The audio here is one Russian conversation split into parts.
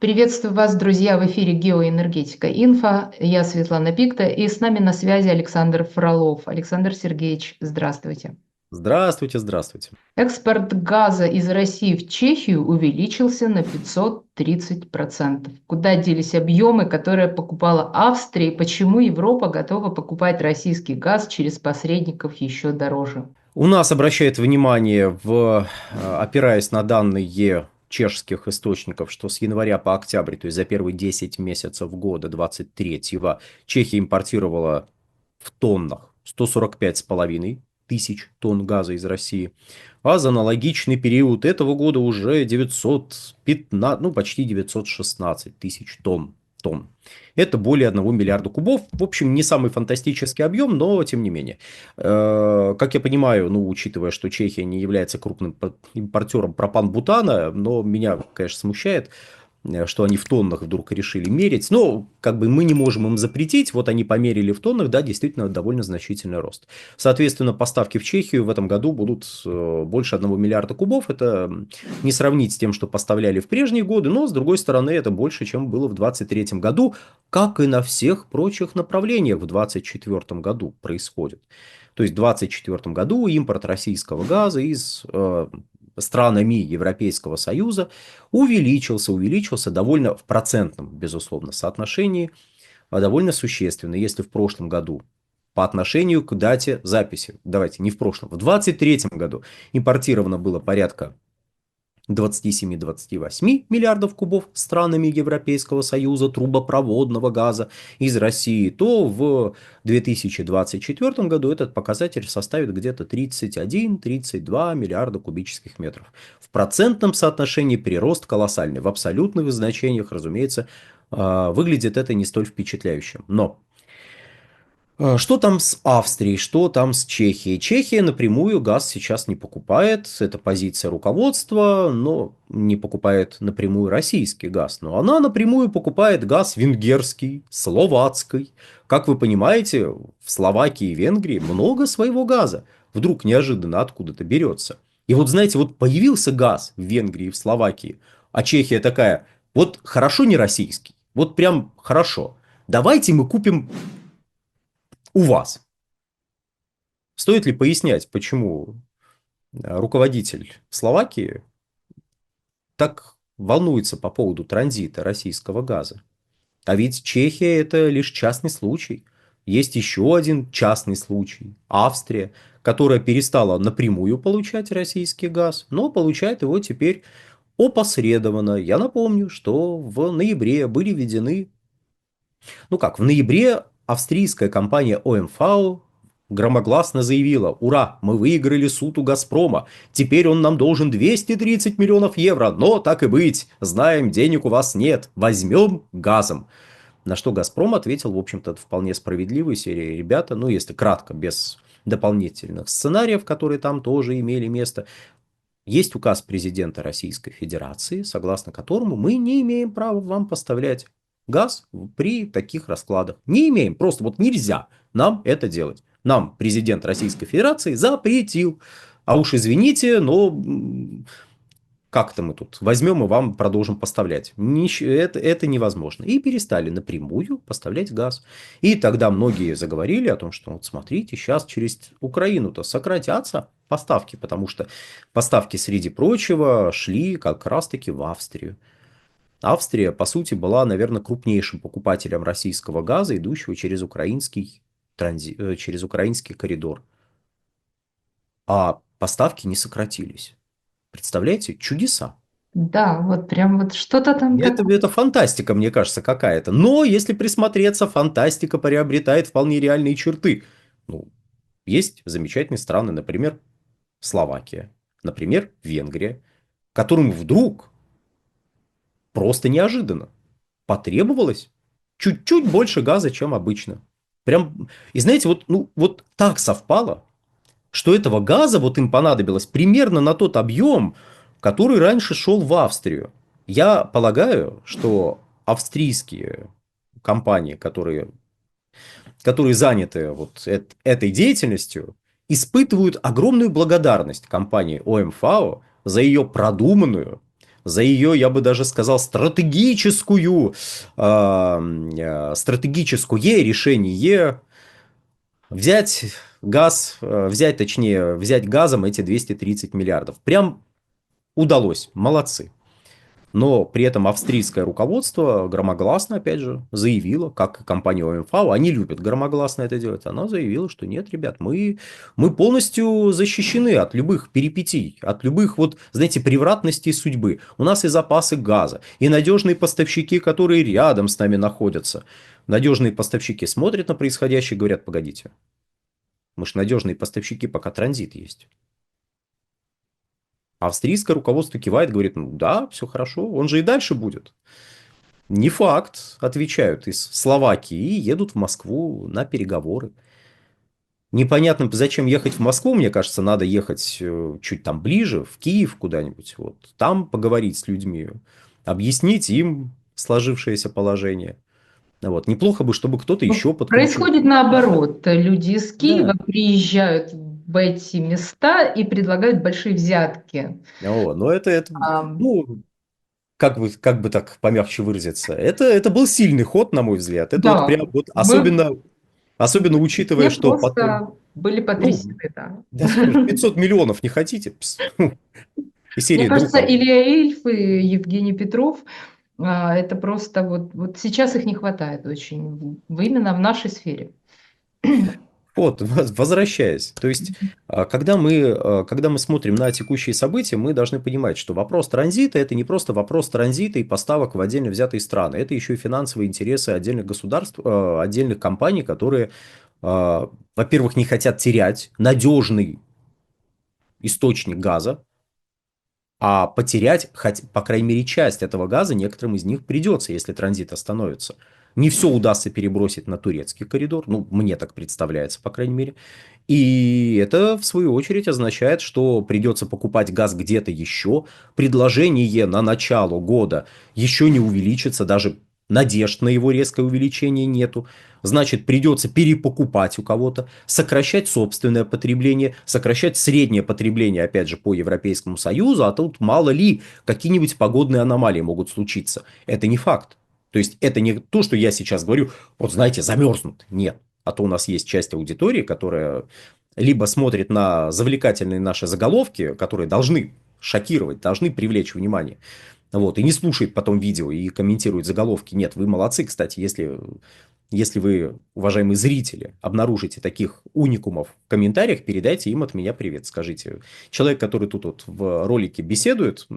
Приветствую вас, друзья, в эфире «Геоэнергетика Инфо». Я Светлана Пикта, и с нами на связи Александр Фролов. Александр Сергеевич, здравствуйте. Здравствуйте, здравствуйте. Экспорт газа из России в Чехию увеличился на 530%. Куда делись объемы, которые покупала Австрия, и почему Европа готова покупать российский газ через посредников еще дороже? У нас обращает внимание, опираясь на данные чешских источников, что с января по октябрь, то есть за первые 10 месяцев года 23-го, Чехия импортировала в тоннах 145,5 тысяч тонн газа из России, а за аналогичный период этого года уже 915, ну почти 916 тысяч тонн. Это более 1 миллиарда кубов. В общем, не самый фантастический объем, но тем не менее. Как я понимаю, ну, учитывая, что Чехия не является крупным импортером пропан-бутана, но меня, конечно, смущает, что они в тоннах вдруг решили мерить. Но, как бы мы не можем им запретить, вот они померили в тоннах, да, действительно довольно значительный рост. Соответственно, поставки в Чехию в этом году будут больше 1 миллиарда кубов. Это не сравнить с тем, что поставляли в прежние годы, но, с другой стороны, это больше, чем было в 2023 году, как и на всех прочих направлениях в 2024 году происходит. То есть в 2024 году импорт российского газа из странами Европейского Союза увеличился довольно в процентном, безусловно, соотношении, довольно существенно. Если в прошлом году по отношению к дате записи, давайте не в прошлом, в 2023 году импортировано было порядка 27-28 миллиардов кубов странами Европейского Союза трубопроводного газа из России, то в 2024 году этот показатель составит где-то 31-32 миллиарда кубических метров. В процентном соотношении прирост колоссальный. В абсолютных значениях, разумеется, выглядит это не столь впечатляющим. Но что там с Австрией, что там с Чехией? Чехия напрямую газ сейчас не покупает, это позиция руководства, но не покупает напрямую российский газ. Но она напрямую покупает газ венгерский, словацкий. Как вы понимаете, в Словакии и Венгрии много своего газа. Вдруг неожиданно откуда-то берется. И вот знаете, вот появился газ в Венгрии и в Словакии, а Чехия такая, вот хорошо не российский, вот прям хорошо. Давайте мы купим у вас. Стоит ли пояснять, почему руководитель Словакии так волнуется по поводу транзита российского газа? А ведь Чехия – это лишь частный случай. Есть еще один частный случай – Австрия, которая перестала напрямую получать российский газ, но получает его теперь опосредованно. Я напомню, что в ноябре были введены, ну как, в ноябре австрийская компания ОМV громогласно заявила: «Ура, мы выиграли суд у Газпрома, теперь он нам должен 230 миллионов евро, но так и быть, знаем, денег у вас нет, возьмем газом». На что «Газпром» ответил, в общем-то, вполне справедливой серии: ребята, ну если кратко, без дополнительных сценариев, которые там тоже имели место, есть указ президента Российской Федерации, согласно которому мы не имеем права вам поставлять газ при таких раскладах. Не имеем, просто вот нельзя нам это делать. Нам президент Российской Федерации запретил. А уж извините, но как-то мы тут возьмем и вам продолжим поставлять. Это невозможно. И перестали напрямую поставлять газ. И тогда многие заговорили о том, что вот смотрите, сейчас через Украину-то сократятся поставки, потому что поставки, среди прочего, шли как раз-таки в Австрию. Австрия, по сути, была, наверное, крупнейшим покупателем российского газа, идущего через через украинский коридор. А поставки не сократились. Представляете? Чудеса. Да, вот прям вот что-то там такое. Это фантастика, мне кажется, какая-то. Но если присмотреться, фантастика приобретает вполне реальные черты. Ну, есть замечательные страны, например, Словакия, например, Венгрия, которым вдруг просто неожиданно потребовалось чуть-чуть больше газа, чем обычно. Прям, и знаете, вот, ну, вот так совпало, что этого газа вот им понадобилось примерно на тот объем, который раньше шел в Австрию. Я полагаю, что австрийские компании, которые заняты вот этой деятельностью, испытывают огромную благодарность компании ОМФАО за ее продуманную, за ее, я бы даже сказал, стратегическое решение взять взять газом эти 230 миллиардов. Прям удалось, молодцы. Но при этом австрийское руководство громогласно, опять же, заявило, как и компания ОМV, они любят громогласно это делать, она заявила, что нет, ребят, мы полностью защищены от любых перипетий, от любых, вот, знаете, превратностей судьбы. У нас и запасы газа, и надежные поставщики, которые рядом с нами находятся. Надежные поставщики смотрят на происходящее и говорят, погодите, мы же надежные поставщики, пока транзит есть. Австрийское руководство кивает, говорит, ну да, все хорошо, он же и дальше будет. Не факт, отвечают из Словакии и едут в Москву на переговоры. Непонятно, зачем ехать в Москву, мне кажется, надо ехать чуть там ближе, в Киев куда-нибудь, вот, там поговорить с людьми, объяснить им сложившееся положение. Вот. Неплохо бы, чтобы кто-то Ну, еще подключился. происходит наоборот. Люди из Киева Да. приезжают в эти места и предлагают большие взятки. Но это, Ам, ну, как бы так помягче выразиться, это был сильный ход, на мой взгляд. Это вот прям да, вот мы особенно учитывая, все что потом, просто были ну, потрясены, да. да, спрашивают, 500 миллионов не хотите? Пс. И Мне серии друг, кажется, а мы... Илья Ильф и Евгений Петров, это просто вот сейчас их не хватает очень, именно в нашей сфере. Вот, возвращаясь. То есть, когда мы смотрим на текущие события, мы должны понимать, что вопрос транзита – это не просто вопрос транзита и поставок в отдельно взятые страны. Это еще и финансовые интересы отдельных государств, отдельных компаний, которые, во-первых, не хотят терять надежный источник газа, а потерять, хоть, по крайней мере, часть этого газа некоторым из них придется, если транзит остановится. Не все удастся перебросить на турецкий коридор, ну, мне так представляется, по крайней мере. И это, в свою очередь, означает, что придется покупать газ где-то еще. Предложение на начало года еще не увеличится, даже надежд на его резкое увеличение нету. Значит, придется перепокупать у кого-то, сокращать собственное потребление, сокращать среднее потребление, опять же, по Европейскому Союзу, а тут мало ли какие-нибудь погодные аномалии могут случиться. Это не факт. То есть, это не то, что я сейчас говорю, вот знаете, замерзнут. Нет. А то у нас есть часть аудитории, которая либо смотрит на завлекательные наши заголовки, которые должны шокировать, должны привлечь внимание, вот, и не слушает потом видео и комментирует заголовки. Нет, вы молодцы, кстати, если вы, уважаемые зрители, обнаружите таких уникумов в комментариях, передайте им от меня привет. Скажите, человек, который тут вот в ролике беседует,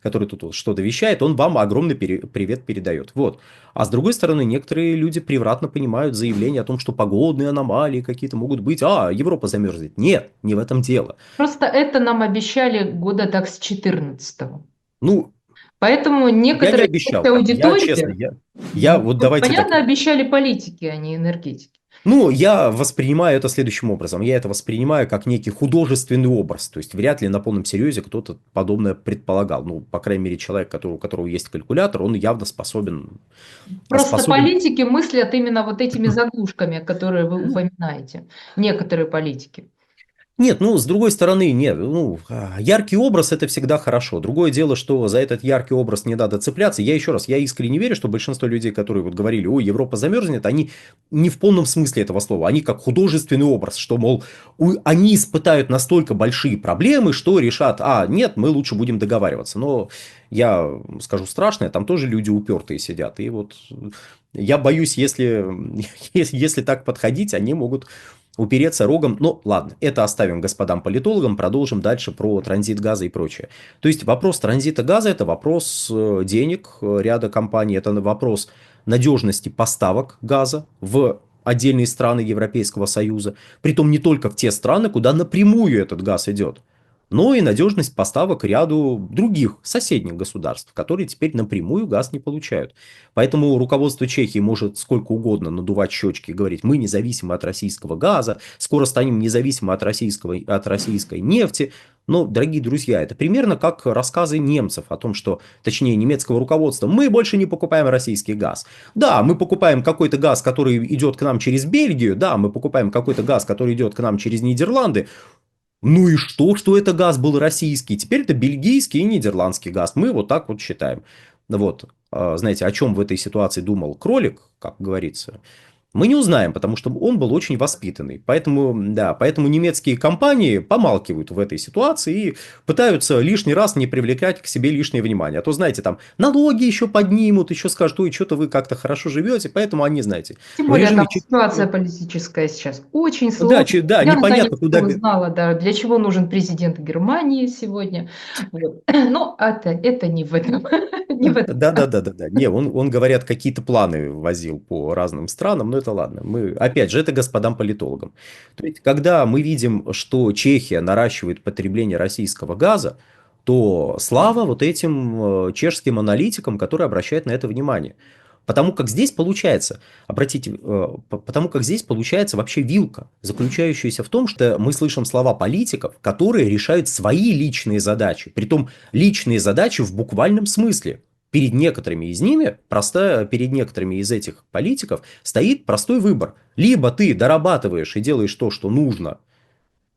который тут вот что-то вещает, он вам огромный привет передает. Вот. А с другой стороны, некоторые люди превратно понимают заявление о том, что погодные аномалии какие-то могут быть. Европа замерзнет. Нет, не в этом дело. Просто это нам обещали года так с 14-го. Ну, Поэтому я не некоторые часть обещал. Я честно, аудитории, я вот давайте так. понятно, обещали политики, а не энергетики. Ну, я воспринимаю это следующим образом. Я это воспринимаю как некий художественный образ. То есть, вряд ли на полном серьезе кто-то подобное предполагал. Ну, по крайней мере, человек, у которого есть калькулятор, он явно Просто способен. политики мыслят именно вот этими заглушками, которые вы упоминаете. Некоторые политики. Нет, ну, с другой стороны, нет, яркий образ – это всегда хорошо. Другое дело, что за этот яркий образ не надо цепляться. Я еще раз, я искренне верю, что большинство людей, которые вот говорили, ой, Европа замерзнет, они не в полном смысле этого слова, они как художественный образ, что, мол, они испытают настолько большие проблемы, что решат, нет, мы лучше будем договариваться. Но я скажу страшное, там тоже люди упертые сидят. И вот я боюсь, если так подходить, они могут упереться рогом. Но ладно, это оставим господам политологам, продолжим дальше про транзит газа и прочее. То есть вопрос транзита газа – это вопрос денег ряда компаний, это вопрос надежности поставок газа в отдельные страны Европейского Союза, притом не только в те страны, куда напрямую этот газ идет, но и надежность поставок ряду других соседних государств, которые теперь напрямую газ не получают. Поэтому руководство Чехии может сколько угодно надувать щечки и говорить, мы независимы от российского газа, скоро станем независимы от российской нефти. Но, дорогие друзья, это примерно как рассказы немцев о том, что, точнее, немецкого руководства, мы больше не покупаем российский газ. Да, мы покупаем какой-то газ, который идет к нам через Бельгию, да, мы покупаем какой-то газ, который идет к нам через Нидерланды, Ну и что это газ был российский? Теперь это бельгийский и нидерландский газ. Мы вот так вот считаем. Вот, знаете, о чем в этой ситуации думал кролик, как говорится, мы не узнаем, потому что он был очень воспитанный. Поэтому, да, поэтому немецкие компании помалкивают в этой ситуации и пытаются лишний раз не привлекать к себе лишнее внимание. А то, знаете, там налоги еще поднимут, еще скажут, ой, что-то вы как-то хорошо живете, поэтому они, знаете, Тем в более там режиме ситуация чекистского... политическая сейчас очень Да, сложная. да, Я непонятно, наконец-то куда... узнала, да, для чего нужен президент Германии сегодня. Вот. Но это не в этом. Не в этом. Да. Не, он, говорят, какие-то планы возил по разным странам, но это ладно. Мы, опять же, это господам политологам. То есть, когда мы видим, что Чехия наращивает потребление российского газа, то слава вот этим чешским аналитикам, которые обращают на это внимание. Потому как здесь получается, обратите, потому как здесь получается вообще вилка, заключающаяся в том, что мы слышим слова политиков, которые решают свои личные задачи, притом личные задачи в буквальном смысле. Перед некоторыми из ними, перед некоторыми из этих политиков стоит простой выбор. Либо ты дорабатываешь и делаешь то, что нужно,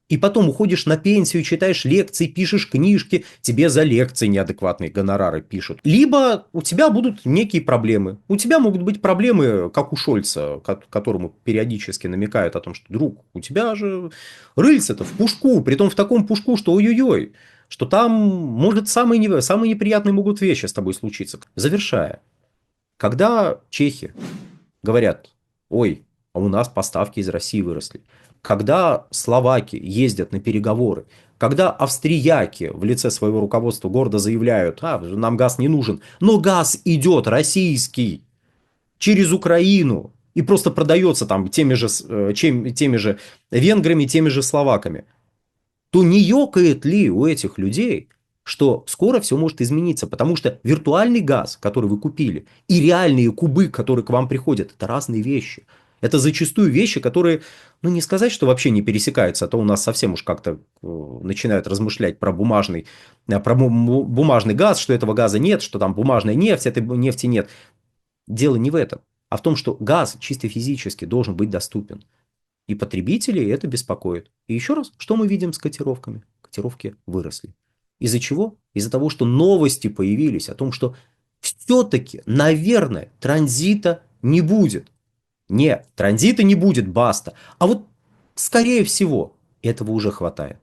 и потом уходишь на пенсию, читаешь лекции, пишешь книжки, тебе за лекции неадекватные гонорары пишут. Либо у тебя будут некие проблемы. У тебя могут быть проблемы, как у Шольца, которому периодически намекают о том, что, друг, у тебя же рыльце-то в пушку, притом в таком пушку, что ой-ой-ой, что там, может, самые неприятные могут вещи с тобой случиться. Завершая, когда чехи говорят, ой, а у нас поставки из России выросли. Когда словаки ездят на переговоры, когда австрияки в лице своего руководства гордо заявляют, нам газ не нужен, но газ идет российский через Украину и просто продается там теми же венграми, теми же словаками, то не ёкает ли у этих людей, что скоро все может измениться, потому что виртуальный газ, который вы купили, и реальные кубы, которые к вам приходят, это разные вещи. Это зачастую вещи, которые, ну не сказать, что вообще не пересекаются, а то у нас совсем уж как-то начинают размышлять про бумажный газ, что этого газа нет, что там бумажная нефть, этой нефти нет. Дело не в этом, а в том, что газ чисто физически должен быть доступен. И потребителей это беспокоит. И еще раз, что мы видим с котировками? Котировки выросли. Из-за чего? Из-за того, что новости появились о том, что все-таки, наверное, транзита не будет. Нет, транзита не будет, баста. А вот, скорее всего, этого уже хватает.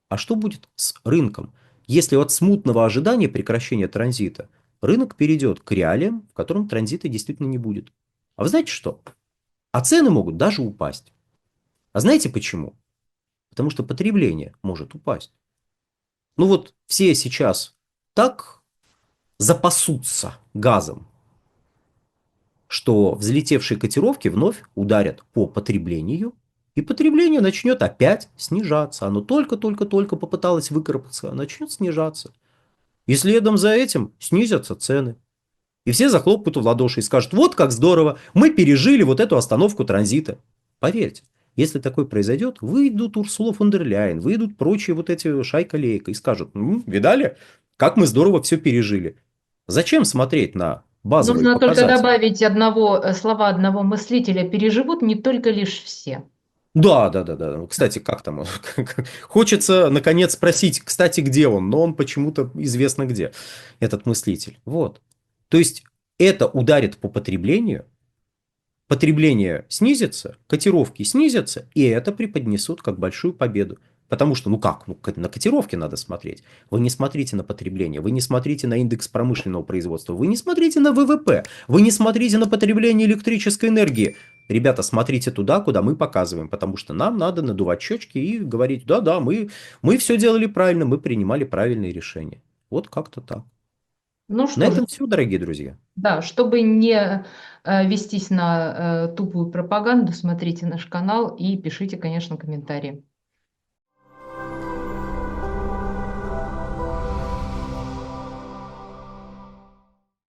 А что будет с рынком? Если от смутного ожидания прекращения транзита рынок перейдет к реалиям, в котором транзита действительно не будет. А вы знаете что? А цены могут даже упасть. А знаете почему? Потому что потребление может упасть. Ну вот все сейчас так запасутся газом, что взлетевшие котировки вновь ударят по потреблению, и потребление начнет опять снижаться. Оно только-только-только попыталось выкарабкаться, а начнет снижаться. И следом за этим снизятся цены. И все захлопают в ладоши и скажут, вот как здорово, мы пережили вот эту остановку транзита. Поверьте, если такое произойдет, выйдут Урсула фон дер Ляйен, выйдут прочие вот эти шайка-лейка и скажут, видали, как мы здорово все пережили. Зачем смотреть на базовые Нужно только показатели? добавить слова одного мыслителя. Переживут не только лишь все. Да. Кстати, как там? Хочется, наконец, спросить, кстати, где он? Но он почему-то известно где, этот мыслитель. Вот. То есть, это ударит по потреблению, потребление снизится, котировки снизятся, и это преподнесут как большую победу. Потому что, на котировки надо смотреть. Вы не смотрите на потребление, вы не смотрите на индекс промышленного производства, вы не смотрите на ВВП, вы не смотрите на потребление электрической энергии. Ребята, смотрите туда, куда мы показываем, потому что нам надо надувать щечки и говорить, да, мы все делали правильно, мы принимали правильные решения. Вот как-то так. Ну На что же, этом все, дорогие друзья. да, чтобы не вестись на тупую пропаганду, смотрите наш канал и пишите, конечно, комментарии.